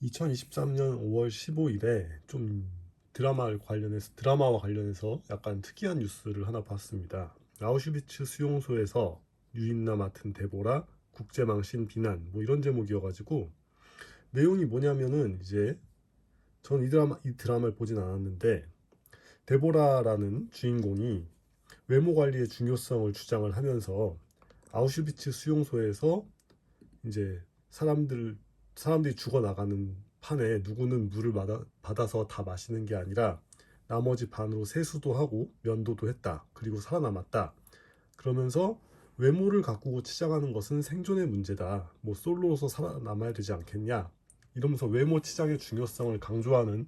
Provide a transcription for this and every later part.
2023년 5월 15일에 좀 드라마와 관련해서 약간 특이한 뉴스를 하나 봤습니다. 아우슈비츠 수용소에서 유인나 맡은 데보라 국제망신 비난 뭐 이런 제목이어가지고 내용이 뭐냐면은 이제 전 이 드라마를 보진 않았는데 데보라라는 주인공이 외모 관리의 중요성을 주장을 하면서 아우슈비츠 수용소에서 이제 사람들이 죽어나가는 판에 누구는 물을 받아서 다 마시는 게 아니라 나머지 반으로 세수도 하고 면도도 했다. 그리고 살아남았다. 그러면서 외모를 가꾸고 치장하는 것은 생존의 문제다. 뭐 솔로로서 살아남아야 되지 않겠냐. 이러면서 외모 치장의 중요성을 강조하는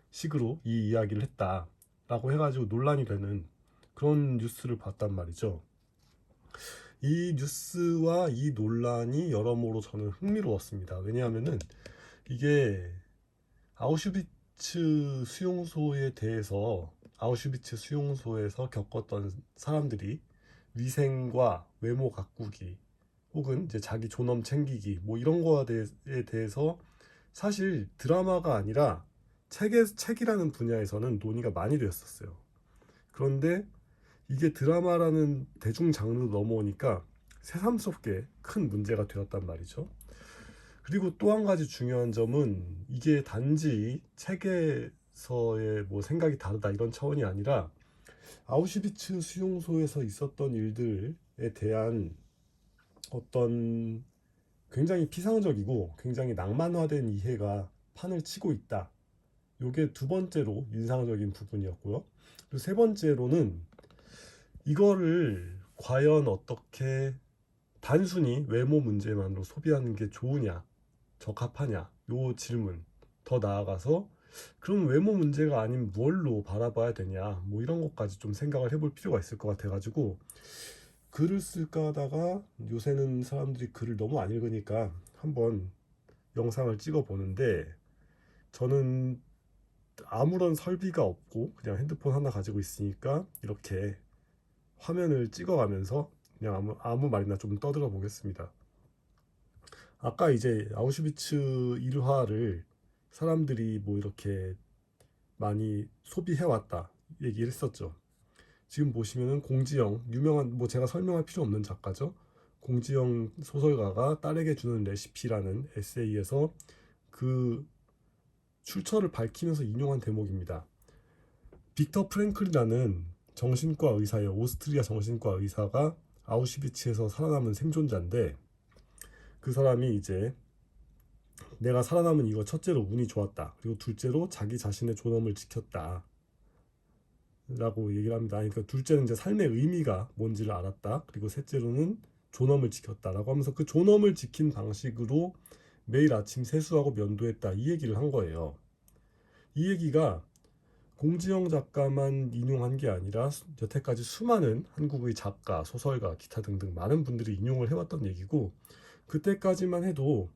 식으로 이 이야기를 했다라고 해가지고 논란이 되는 그런 뉴스를 봤단 말이죠. 이 뉴스와 이 논란이 여러모로 저는 흥미로웠습니다. 왜냐하면은 이게 아우슈비츠 수용소에서 겪었던 사람들이 위생과 외모 가꾸기 혹은 이제 자기 존엄 챙기기 뭐 이런 거에 대해서 사실 드라마가 아니라 책이라는 분야에서는 논의가 많이 되었었어요. 그런데 이게 드라마라는 대중 장르로 넘어오니까 새삼스럽게 큰 문제가 되었단 말이죠. 그리고 또 한 가지 중요한 점은 이게 단지 책에서의 뭐 생각이 다르다 이런 차원이 아니라 아우슈비츠 수용소에서 있었던 일들에 대한 어떤 굉장히 피상적이고 굉장히 낭만화된 이해가 판을 치고 있다. 요게 두 번째로 인상적인 부분이었고요. 그리고 세 번째로는 이거를 과연 어떻게 단순히 외모 문제만으로 소비하는 게 좋으냐, 적합하냐, 요 질문. 더 나아가서 그럼 외모 문제가 아닌 뭘로 바라봐야 되냐, 뭐 이런 것까지 좀 생각을 해볼 필요가 있을 것 같아가지고 글을 쓸까 하다가 요새는 사람들이 글을 너무 안 읽으니까 한번 영상을 찍어 보는데 저는 아무런 설비가 없고 그냥 핸드폰 하나 가지고 있으니까 이렇게 화면을 찍어가면서 그냥 아무 말이나 좀 떠들어 보겠습니다. 아까 이제 아우슈비츠 일화를 사람들이 뭐 이렇게 많이 소비해왔다 얘기를 했었죠. 지금 보시면은 공지영, 유명한 뭐 제가 설명할 필요 없는 작가죠. 공지영 소설가가 딸에게 주는 레시피라는 에세이에서 그 출처를 밝히면서 인용한 대목입니다. 빅터 프랭클이라는 정신과 의사예요. 오스트리아 정신과 의사가 아우슈비츠에서 살아남은 생존자인데 그 사람이 이제 내가 살아남은 이거 첫째로 운이 좋았다. 그리고 둘째로 자기 자신의 존엄을 지켰다. 라고 얘기를 합니다. 그러니까 둘째는 이제 삶의 의미가 뭔지를 알았다. 그리고 셋째로는 존엄을 지켰다라고 하면서 그 존엄을 지킨 방식으로 매일 아침 세수하고 면도했다. 이 얘기를 한 거예요. 이 얘기가 공지영 작가만 인용한 게 아니라 여태까지 수많은 한국의 작가, 소설가, 기타 등등 많은 분들이 인용을 해왔던 얘기고 그때까지만 해도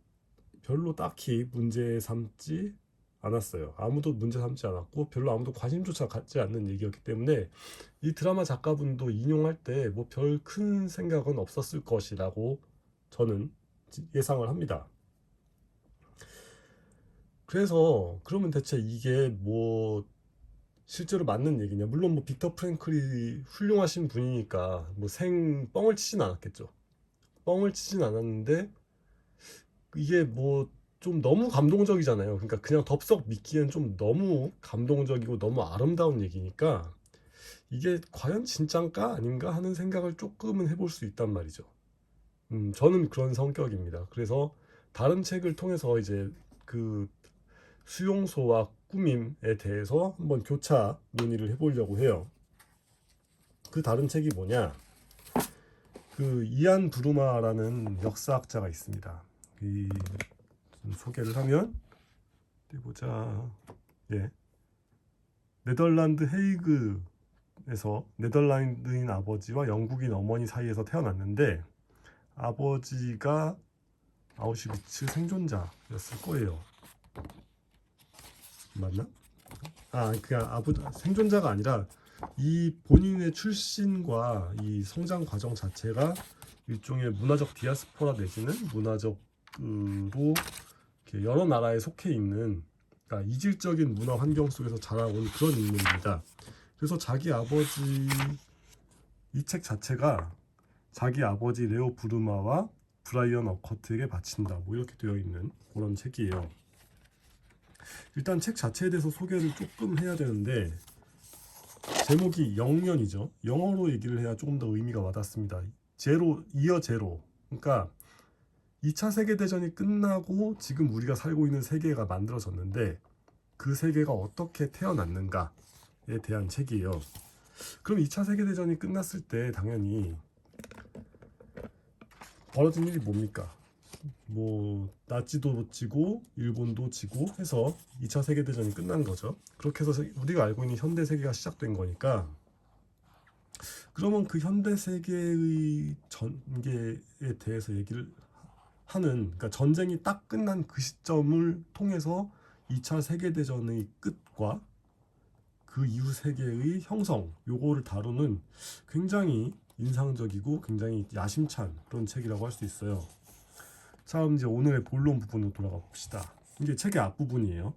별로 딱히 문제 삼지 않았어요. 아무도 문제 삼지 않았고 별로 아무도 관심조차 갖지 않는 얘기였기 때문에 이 드라마 작가분도 인용할 때 뭐 별 큰 생각은 없었을 것이라고 저는 예상을 합니다. 그래서 그러면 대체 이게 뭐 실제로 맞는 얘기냐? 물론 뭐 빅터 프랭클이 훌륭하신 분이니까 뭐 뻥을 치진 않았겠죠. 뻥을 치진 않았는데 이게 뭐 좀 너무 감동적이잖아요. 그러니까 그냥 덥석 믿기엔 좀 너무 감동적이고 너무 아름다운 얘기니까 이게 과연 진짠가 아닌가 하는 생각을 조금은 해볼 수 있단 말이죠. 저는 그런 성격입니다. 그래서 다른 책을 통해서 이제 그 수용소와 꾸밈에 대해서 한번 교차 논의를 해보려고 해요. 그 다른 책이 뭐냐? 그 이안 브루마라는 역사학자가 있습니다. 이 소개를 하면 어디 보자. 예. 네덜란드 헤이그에서 네덜란드인 아버지와 영국인 어머니 사이에서 태어났는데 아버지가 아우슈비츠 생존자였을 거예요. 맞나? 그냥 생존자가 아니라 이 본인의 출신과 이 성장 과정 자체가 일종의 문화적 디아스포라 내지는 문화적으로 이렇게 여러 나라에 속해 있는, 그러니까 이질적인 문화 환경 속에서 자라온 그런 인물입니다. 그래서 자기 아버지, 이 책 자체가 자기 아버지 레오 부르마와 브라이언 어커트에게 바친다, 뭐 이렇게 되어 있는 그런 책이에요. 일단 책 자체에 대해서 소개를 조금 해야 되는데, 제목이 영년이죠. 영어로 얘기를 해야 조금 더 의미가 와닿습니다. 제로, 이어 제로. 그러니까 2차 세계대전이 끝나고 지금 우리가 살고 있는 세계가 만들어졌는데, 그 세계가 어떻게 태어났는가에 대한 책이에요. 그럼 2차 세계대전이 끝났을 때 당연히 벌어진 일이 뭡니까? 뭐 나치도 지고 일본도 지고 해서 2차 세계대전이 끝난 거죠. 그렇게 해서 우리가 알고 있는 현대 세계가 시작된 거니까, 그러면 그 현대 세계의 전개에 대해서 얘기를 하는, 그러니까 전쟁이 딱 끝난 그 시점을 통해서 2차 세계대전의 끝과 그 이후 세계의 형성, 요거를 다루는 굉장히 인상적이고 굉장히 야심찬 그런 책이라고 할 수 있어요. 자, 그럼 이제 오늘의 본론 부분으로 돌아가 봅시다. 이게 책의 앞부분이에요.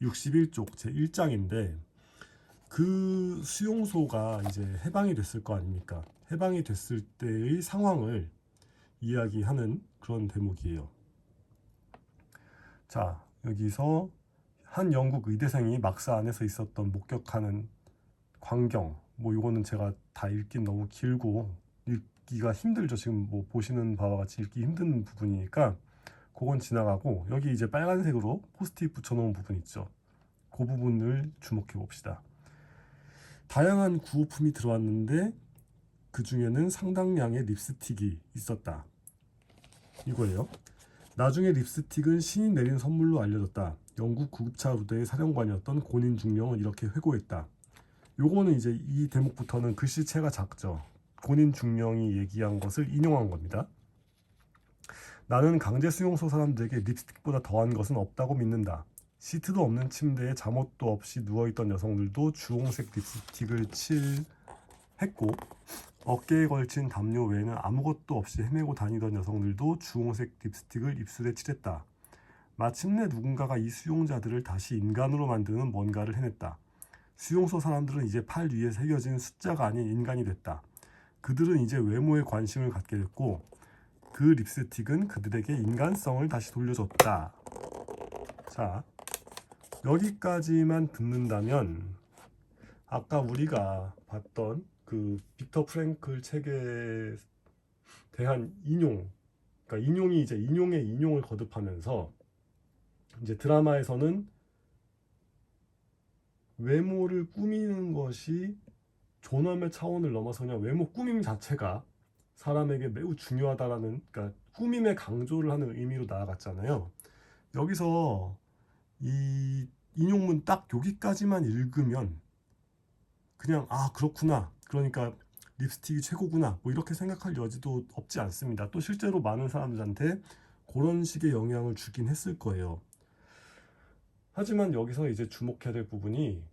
61쪽 제 1장인데, 그 수용소가 이제 해방이 됐을 거 아닙니까? 해방이 됐을 때의 상황을 이야기하는 그런 대목이에요. 자, 여기서 한 영국 의대생이 막사 안에서 있었던 목격하는 광경, 뭐 이거는 제가 다 읽긴 너무 길고 읽기가 힘들죠. 지금 뭐 보시는 바와 같이 읽기 힘든 부분이니까 그건 지나가고, 여기 이제 빨간색으로 포스트잇 붙여놓은 부분 있죠. 그 부분을 주목해 봅시다. 다양한 구호품이 들어왔는데 그 중에는 상당량의 립스틱이 있었다, 이거예요. 나중에 립스틱은 신이 내린 선물로 알려졌다. 영국 구급차 부대의 사령관이었던 고닌 중령은 이렇게 회고했다. 요거는 이제 이 대목부터는 글씨체가 작죠. 고닌 중령이 얘기한 것을 인용한 겁니다. 나는 강제 수용소 사람들에게 립스틱보다 더한 것은 없다고 믿는다. 시트도 없는 침대에 잠옷도 없이 누워있던 여성들도 주홍색 립스틱을 칠했고, 어깨에 걸친 담요 외에는 아무것도 없이 헤매고 다니던 여성들도 주홍색 립스틱을 입술에 칠했다. 마침내 누군가가 이 수용자들을 다시 인간으로 만드는 뭔가를 해냈다. 수용소 사람들은 이제 팔 위에 새겨진 숫자가 아닌 인간이 됐다. 그들은 이제 외모에 관심을 갖게 됐고, 그 립스틱은 그들에게 인간성을 다시 돌려줬다. 자, 여기까지만 듣는다면 아까 우리가 봤던 그 빅터 프랭클 책에 대한 인용, 그러니까 인용이 이제 인용의 인용을 거듭하면서, 이제 드라마에서는 외모를 꾸미는 것이 존엄의 차원을 넘어서 그냥 외모 꾸밈 자체가 사람에게 매우 중요하다라는, 그러니까 꾸밈의 강조를 하는 의미로 나아갔잖아요. 여기서 이 인용문 딱 여기까지만 읽으면 그냥 아 그렇구나, 그러니까 립스틱이 최고구나, 뭐 이렇게 생각할 여지도 없지 않습니다. 또 실제로 많은 사람들한테 그런 식의 영향을 주긴 했을 거예요. 하지만 여기서 이제 주목해야 될 부분이,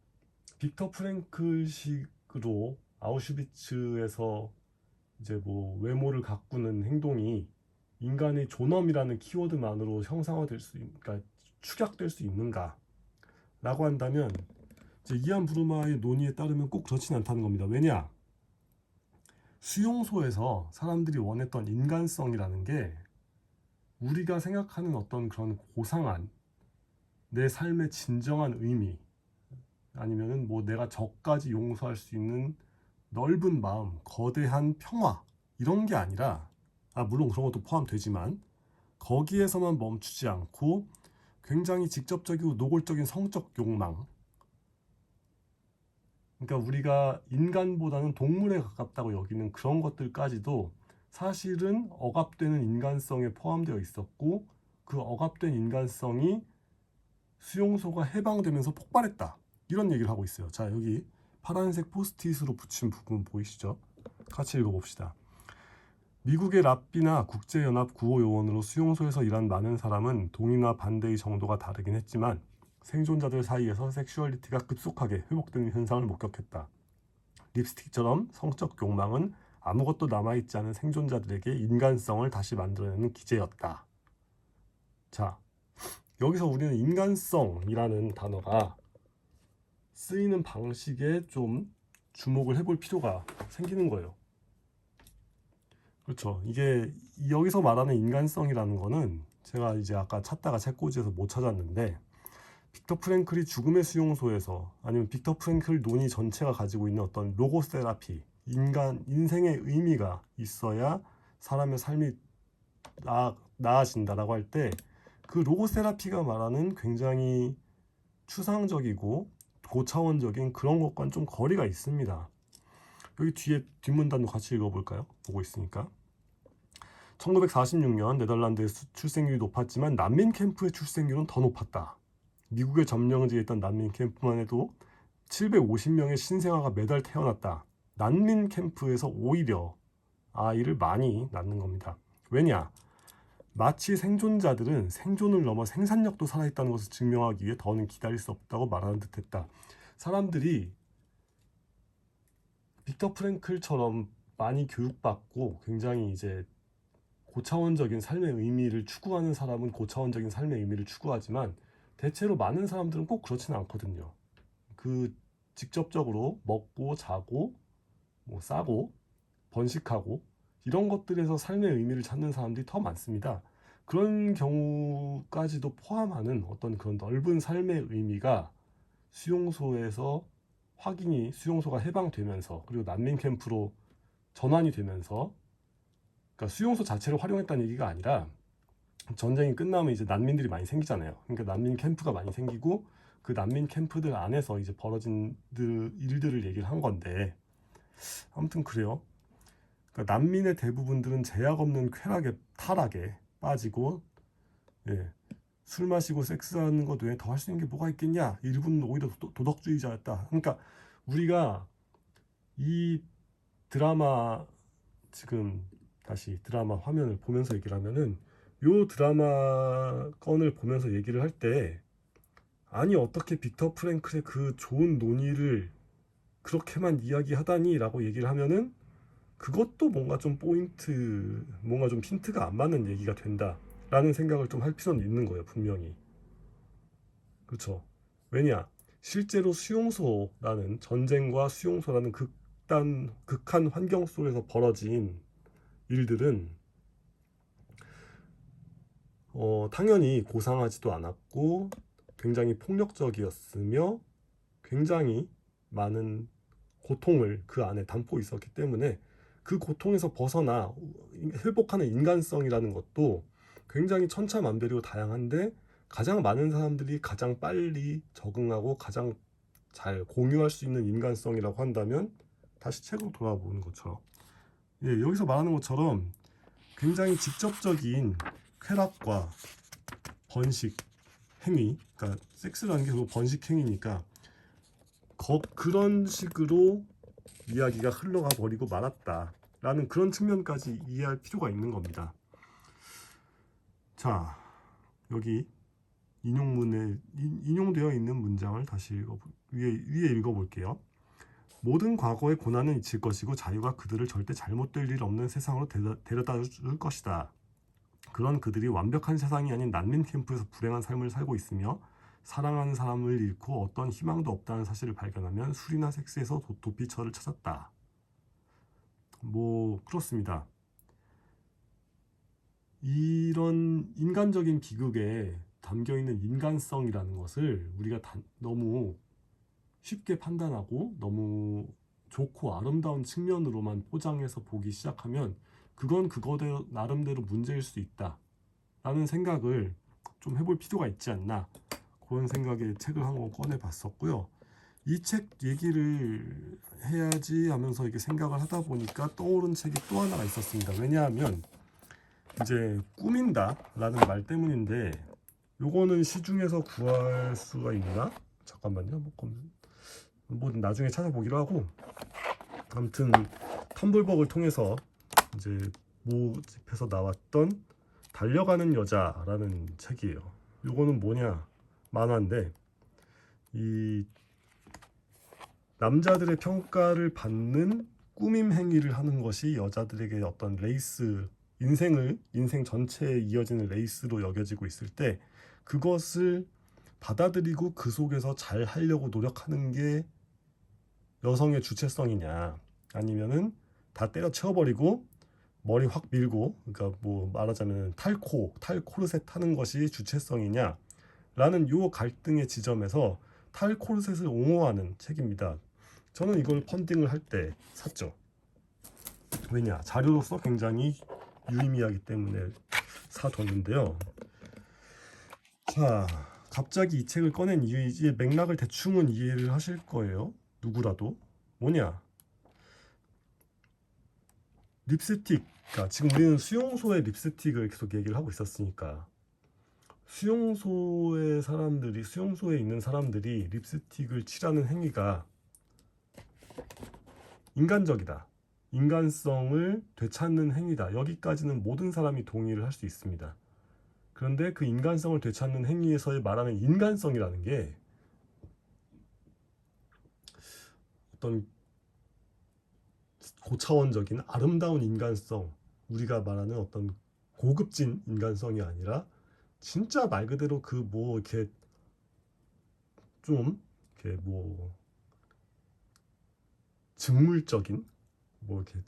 빅터 프랭클식으로 아우슈비츠에서 이제 뭐 외모를 가꾸는 행동이 인간의 존엄이라는 키워드만으로 형상화될 수, 그러니까 축약될 수 있는가 라고 한다면, 이제 이안 부르마의 논의에 따르면 꼭 그렇진 않다는 겁니다. 왜냐? 수용소에서 사람들이 원했던 인간성이라는 게 우리가 생각하는 어떤 그런 고상한 내 삶의 진정한 의미, 아니면은 뭐 내가 적까지 용서할 수 있는 넓은 마음, 거대한 평화, 이런 게 아니라, 물론 그런 것도 포함되지만 거기에서만 멈추지 않고 굉장히 직접적이고 노골적인 성적 욕망, 그러니까 우리가 인간보다는 동물에 가깝다고 여기는 그런 것들까지도 사실은 억압되는 인간성에 포함되어 있었고, 그 억압된 인간성이 수용소가 해방되면서 폭발했다, 이런 얘기를 하고 있어요. 자, 여기 파란색 포스트잇으로 붙인 부분 보이시죠? 같이 읽어봅시다. 미국의 랍비나 국제연합 구호요원으로 수용소에서 일한 많은 사람은 동의나 반대의 정도가 다르긴 했지만 생존자들 사이에서 섹슈얼리티가 급속하게 회복되는 현상을 목격했다. 립스틱처럼 성적 욕망은 아무것도 남아있지 않은 생존자들에게 인간성을 다시 만들어내는 기제였다. 자, 여기서 우리는 인간성이라는 단어가 쓰이는 방식에 좀 주목을 해볼 필요가 생기는 거예요. 그렇죠. 이게 여기서 말하는 인간성이라는 거는 제가 이제 아까 찾다가 책꽂이에서 못 찾았는데, 빅터 프랭클이 죽음의 수용소에서, 아니면 빅터 프랭클 논의 전체가 가지고 있는 어떤 로고세라피, 인생의 의미가 있어야 사람의 삶이 나아진다라고 할 때, 그 로고세라피가 말하는 굉장히 추상적이고 고차원적인 그런 것과는 좀 거리가 있습니다. 여기 뒤에 뒷문단도 같이 읽어볼까요? 보고 있으니까. 1946년 네덜란드의 출생률이 높았지만 난민 캠프의 출생률은 더 높았다. 미국의 점령지에 있던 난민 캠프만 해도 750명의 신생아가 매달 태어났다. 난민 캠프에서 오히려 아이를 많이 낳는 겁니다. 왜냐? 마치 생존자들은 생존을 넘어 생산력도 살아있다는 것을 증명하기 위해 더는 기다릴 수 없다고 말하는 듯했다. 사람들이 빅터 프랭클처럼 많이 교육받고 굉장히 이제 고차원적인 삶의 의미를 추구하는 사람은 고차원적인 삶의 의미를 추구하지만, 대체로 많은 사람들은 꼭 그렇지는 않거든요. 그 직접적으로 먹고 자고 뭐 싸고 번식하고 이런 것들에서 삶의 의미를 찾는 사람들이 더 많습니다. 그런 경우까지도 포함하는 어떤 그런 넓은 삶의 의미가 수용소에서 수용소가 해방되면서, 그리고 난민 캠프로 전환이 되면서, 그러니까 수용소 자체를 활용했다는 얘기가 아니라, 전쟁이 끝나면 이제 난민들이 많이 생기잖아요. 그러니까 난민 캠프가 많이 생기고, 그 난민 캠프들 안에서 이제 벌어진 일들을 얘기를 한 건데, 아무튼 그래요. 그러니까 난민의 대부분들은 제약 없는 타락에 빠지고, 예, 술 마시고 섹스하는 것 외에 더 할 수 있는 게 뭐가 있겠냐? 일부는 오히려 도덕주의자였다. 그러니까 우리가 이 드라마, 지금 다시 드라마 화면을 보면서 얘기를 하면은, 요 드라마 건을 보면서 얘기를 할 때, 아니 어떻게 빅터 프랭클의 그 좋은 논의를 그렇게만 이야기하다니 라고 얘기를 하면은, 그것도 뭔가 좀 뭔가 좀 핀트가 안 맞는 얘기가 된다 라는 생각을 좀 할 필요는 있는 거예요, 분명히. 그렇죠. 왜냐, 실제로 수용소라는, 전쟁과 수용소라는 극한 환경 속에서 벌어진 일들은 당연히 고상하지도 않았고 굉장히 폭력적이었으며 굉장히 많은 고통을 그 안에 담고 있었기 때문에, 그 고통에서 벗어나 회복하는 인간성이라는 것도 굉장히 천차만별이고 다양한데, 가장 많은 사람들이 가장 빨리 적응하고 가장 잘 공유할 수 있는 인간성이라고 한다면, 다시 책으로 돌아보는 것처럼, 예, 여기서 말하는 것처럼 굉장히 직접적인 쾌락과 번식 행위, 그러니까 섹스라는 게 결국 번식 행위니까 그런 식으로 이야기가 흘러가 버리고 말았다라는 그런 측면까지 이해할 필요가 있는 겁니다. 자, 여기 인용되어 있는 문장을 다시 위에 읽어볼게요. 모든 과거의 고난은 잊힐 것이고 자유가 그들을 절대 잘못될 일 없는 세상으로 데려다 줄 것이다. 그런 그들이 완벽한 세상이 아닌 난민 캠프에서 불행한 삶을 살고 있으며 사랑하는 사람을 잃고 어떤 희망도 없다는 사실을 발견하면 술이나 섹스에서 도피처를 찾았다. 뭐 그렇습니다. 이런 인간적인 비극에 담겨있는 인간성이라는 것을 우리가 너무 쉽게 판단하고 너무 좋고 아름다운 측면으로만 포장해서 보기 시작하면, 그건 그거대로 나름대로 문제일 수 있다 라는 생각을 좀 해볼 필요가 있지 않나, 그런 생각에 책을 한 권 꺼내봤었고요. 이 책 얘기를 해야지 하면서 이렇게 생각을 하다 보니까 떠오른 책이 또 하나가 있었습니다. 왜냐하면 이제 꾸민다 라는 말 때문인데, 요거는 시중에서 구할 수가 있나? 잠깐만요. 뭐 나중에 찾아보기로 하고, 아무튼 텀블벅을 통해서 이제 모집해서 나왔던 달려가는 여자라는 책이에요. 요거는 뭐냐, 만화인데, 이 남자들의 평가를 받는 꾸밈 행위를 하는 것이 여자들에게 어떤 인생 전체에 이어지는 레이스로 여겨지고 있을 때, 그것을 받아들이고 그 속에서 잘 하려고 노력하는 게 여성의 주체성이냐, 아니면은 다 때려치워버리고 머리 확 밀고, 그러니까 뭐 말하자면 탈코르셋 하는 것이 주체성이냐 라는 요 갈등의 지점에서 탈코르셋을 옹호하는 책입니다. 저는 이걸 펀딩을 할 때 샀죠. 왜냐, 자료로서 굉장히 유의미하기 때문에 사뒀는데요. 자, 갑자기 이 책을 꺼낸 이제 맥락을 대충은 이해를 하실 거예요. 누구라도. 뭐냐, 립스틱. 그러니까 지금 우리는 수용소의 립스틱을 계속 얘기를 하고 있었으니까, 수용소에 있는 사람들이 립스틱을 칠하는 행위가 인간적이다, 인간성을 되찾는 행위다, 여기까지는 모든 사람이 동의를 할 수 있습니다. 그런데 그 인간성을 되찾는 행위에서의 말하는 인간성이라는 게 어떤 고차원적인 아름다운 인간성, 우리가 말하는 어떤 고급진 인간성이 아니라 진짜 말 그대로 그 뭐 이렇게 좀 이렇게 뭐 직물적인, 뭐 이렇게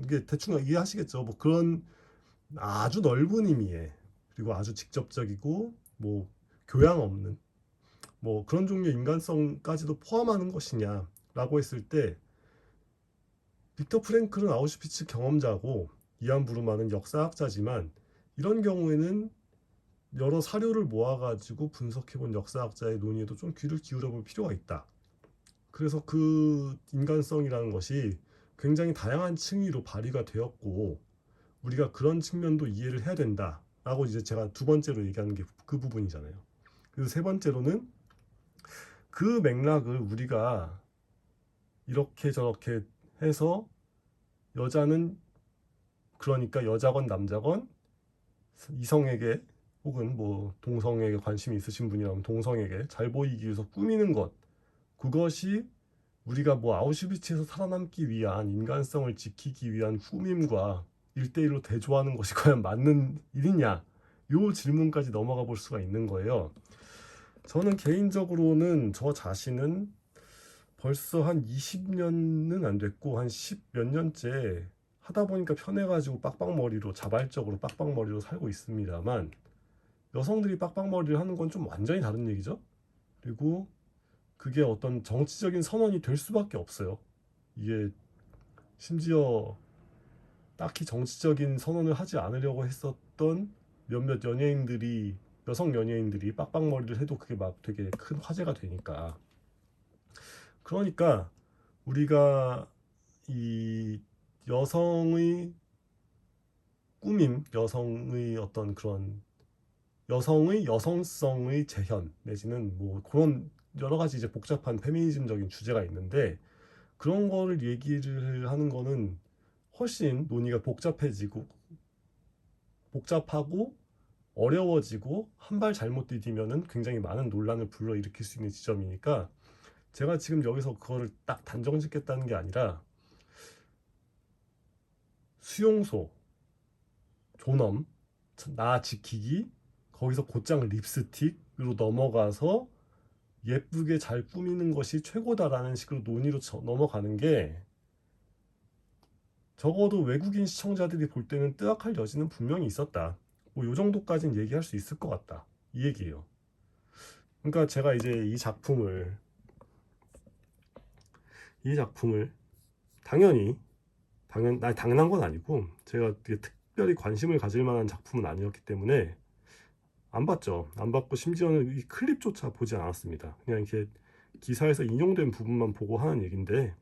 이게 대충 이해하시겠죠. 뭐 그런 아주 넓은 의미의, 그리고 아주 직접적이고 뭐 교양 없는 뭐 그런 종류의 인간성까지도 포함하는 것이냐라고 했을 때, 빅터 프랭클은 아우슈비츠 경험자고 이안 부르만은 역사학자지만, 이런 경우에는 여러 사료를 모아가지고 분석해본 역사학자의 논의에도 좀 귀를 기울여볼 필요가 있다. 그래서 그 인간성이라는 것이 굉장히 다양한 층위로 발휘가 되었고, 우리가 그런 측면도 이해를 해야 된다라고 이제 제가 두 번째로 얘기하는 게 그 부분이잖아요. 그래서 세 번째로는 그 맥락을 우리가 이렇게 저렇게 해서 여자는, 그러니까 여자건 남자건 이성에게 혹은 뭐 동성에게 관심이 있으신 분이라면 동성에게 잘 보이기 위해서 꾸미는 것, 그것이 우리가 뭐 아우슈비츠에서 살아남기 위한 인간성을 지키기 위한 꾸밈과 1대1로 대조하는 것이 과연 맞는 일이냐, 요 질문까지 넘어가 볼 수가 있는 거예요. 저는 개인적으로는 저 자신은 벌써 한 20년은 안 됐고 한 10 몇 년째 하다 보니까 편해가지고 빡빡머리로, 자발적으로 빡빡머리로 살고 있습니다만, 여성들이 빡빡머리를 하는 건 좀 완전히 다른 얘기죠. 그리고 그게 어떤 정치적인 선언이 될 수밖에 없어요. 이게 심지어 딱히 정치적인 선언을 하지 않으려고 했었던 몇몇 연예인들이, 여성 연예인들이 빡빡머리를 해도 그게 막 되게 큰 화제가 되니까. 그러니까 우리가 이 여성의 꾸밈, 여성의 어떤 그런 여성의 여성성의 재현, 내지는 뭐 그런 여러 가지 이제 복잡한 페미니즘적인 주제가 있는데, 그런 거를 얘기를 하는 거는 훨씬 논의가 복잡하고 어려워지고, 한 발 잘못 디디면은 굉장히 많은 논란을 불러일으킬 수 있는 지점이니까, 제가 지금 여기서 그거를 딱 단정 짓겠다는 게 아니라, 수용소, 존엄, 나 지키기, 거기서 곧장 립스틱으로 넘어가서 예쁘게 잘 꾸미는 것이 최고다라는 식으로 논의로 넘어가는 게, 적어도 외국인 시청자들이 볼 때는 뜨악할 여지는 분명히 있었다. 뭐 요 정도까지는 얘기할 수 있을 것 같다, 이 얘기예요. 그러니까 제가 이제 이 작품을 당연한 건 아니고, 제가 되게 특별히 관심을 가질 만한 작품은 아니었기 때문에 안 봤죠. 안 봤고 심지어는 이 클립조차 보지 않았습니다. 그냥 이렇게 기사에서 인용된 부분만 보고 하는 얘기인데,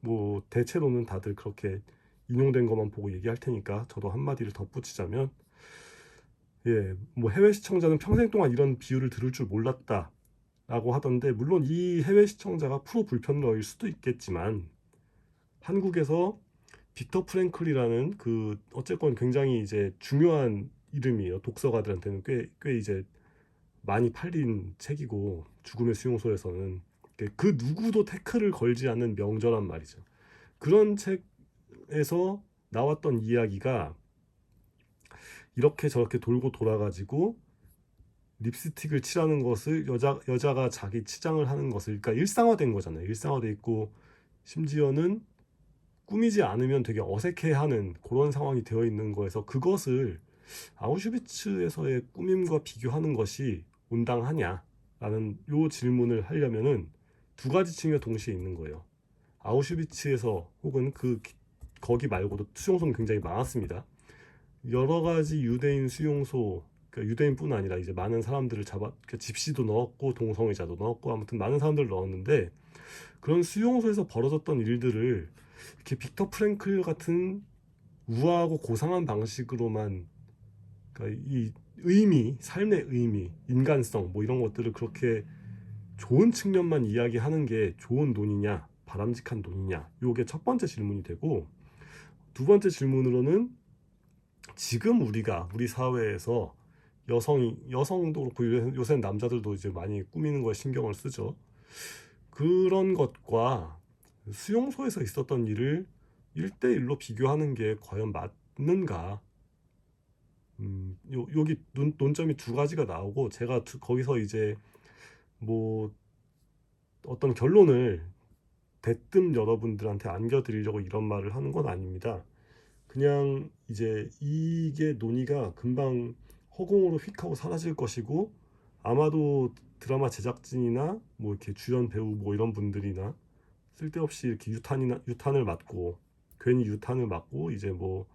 뭐 대체로는 다들 그렇게 인용된 것만 보고 얘기할 테니까 저도 한마디를 덧붙이자면, 뭐 해외 시청자는 평생 동안 이런 비유를 들을 줄 몰랐다 라고 하던데, 물론 이 해외 시청자가 프로 불편러일 수도 있겠지만, 한국에서 빅터 프랭클이라는 그 어쨌건 굉장히 이제 중요한 이름이에요. 독서가들한테는 꽤 이제 많이 팔린 책이고, 죽음의 수용소에서는 그 누구도 태클을 걸지 않는 명저란 말이죠. 그런 책에서 나왔던 이야기가 이렇게 저렇게 돌고 돌아가지고 립스틱을 칠하는 것을 여자가 자기 치장을 하는 것을 그러니까 일상화된 거잖아요. 일상화돼 있고 심지어는 꾸미지 않으면 되게 어색해하는 그런 상황이 되어 있는 거에서 그것을 아우슈비츠에서의 꾸밈과 비교하는 것이 온당하냐라는 요 질문을 하려면은 두 가지 층위가 동시에 있는 거예요. 아우슈비츠에서 혹은 거기 말고도 수용소는 굉장히 많았습니다. 여러 가지 유대인 수용소, 그러니까 유대인뿐 아니라 이제 많은 사람들을 그러니까 집시도 넣었고 동성애자도 넣었고 아무튼 많은 사람들을 넣었는데 그런 수용소에서 벌어졌던 일들을 이렇게 빅터 프랭클 같은 우아하고 고상한 방식으로만 그러니까 이 의미, 삶의 의미, 인간성 뭐 이런 것들을 그렇게 좋은 측면만 이야기하는 게 좋은 논이냐, 바람직한 논이냐, 요게 첫 번째 질문이 되고 두 번째 질문으로는 지금 우리 사회에서 여성도 그렇고 요새는 남자들도 이제 많이 꾸미는 거에 신경을 쓰죠. 그런 것과 수용소에서 있었던 일을 1대1로 비교하는 게 과연 맞는가? 여기 논점이 두 가지가 나오고 제가 거기서 이제 뭐 어떤 결론을 대뜸 여러분들한테 안겨드리려고 이런 말을 하는 건 아닙니다. 그냥 이제 이게 논의가 금방 허공으로 휙 하고 사라질 것이고 아마도 드라마 제작진이나 뭐 이렇게 주연 배우 뭐 이런 분들이나 쓸데없이 이렇게 유탄을 맞고 괜히 유탄을 맞고 이제 뭐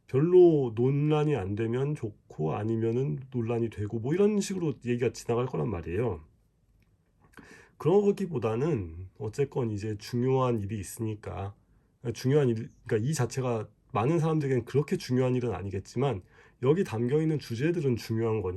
별로 논란이 안 되면 좋고 아니면은 논란이 되고 뭐 이런 식으로 얘기가 지나갈 거란 말이에요. 그러기보다는 어쨌건 이제 중요한 일이 있으니까 중요한 일, 그러니까 이 자체가 많은 사람들에게는 그렇게 중요한 일은 아니겠지만 여기 담겨 있는 주제들은 중요한 거니까